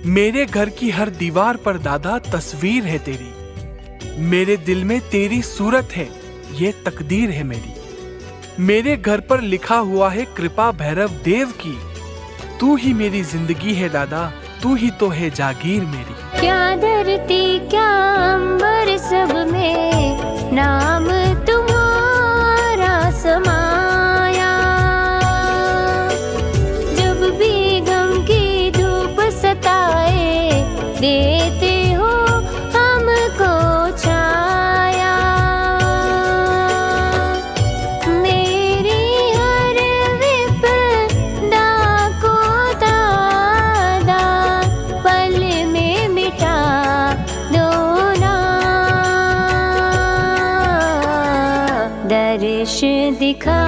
मेरे घर की हर दीवार पर दादा तस्वीर है तेरी। मेरे दिल में तेरी सूरत है, ये तकदीर है मेरी। मेरे घर पर लिखा हुआ है कृपा भैरव देव की। तू ही मेरी जिंदगी है दादा, तू ही तो है जागीर मेरी। क्या धरती क्या अंबर सब में नाम तुम्हारा समाया। जब भी गम की धूप सताए देते हो हमको छाया। मेरी हर विपदा को दादा पल में मिटा दो ना। दर्श दिखा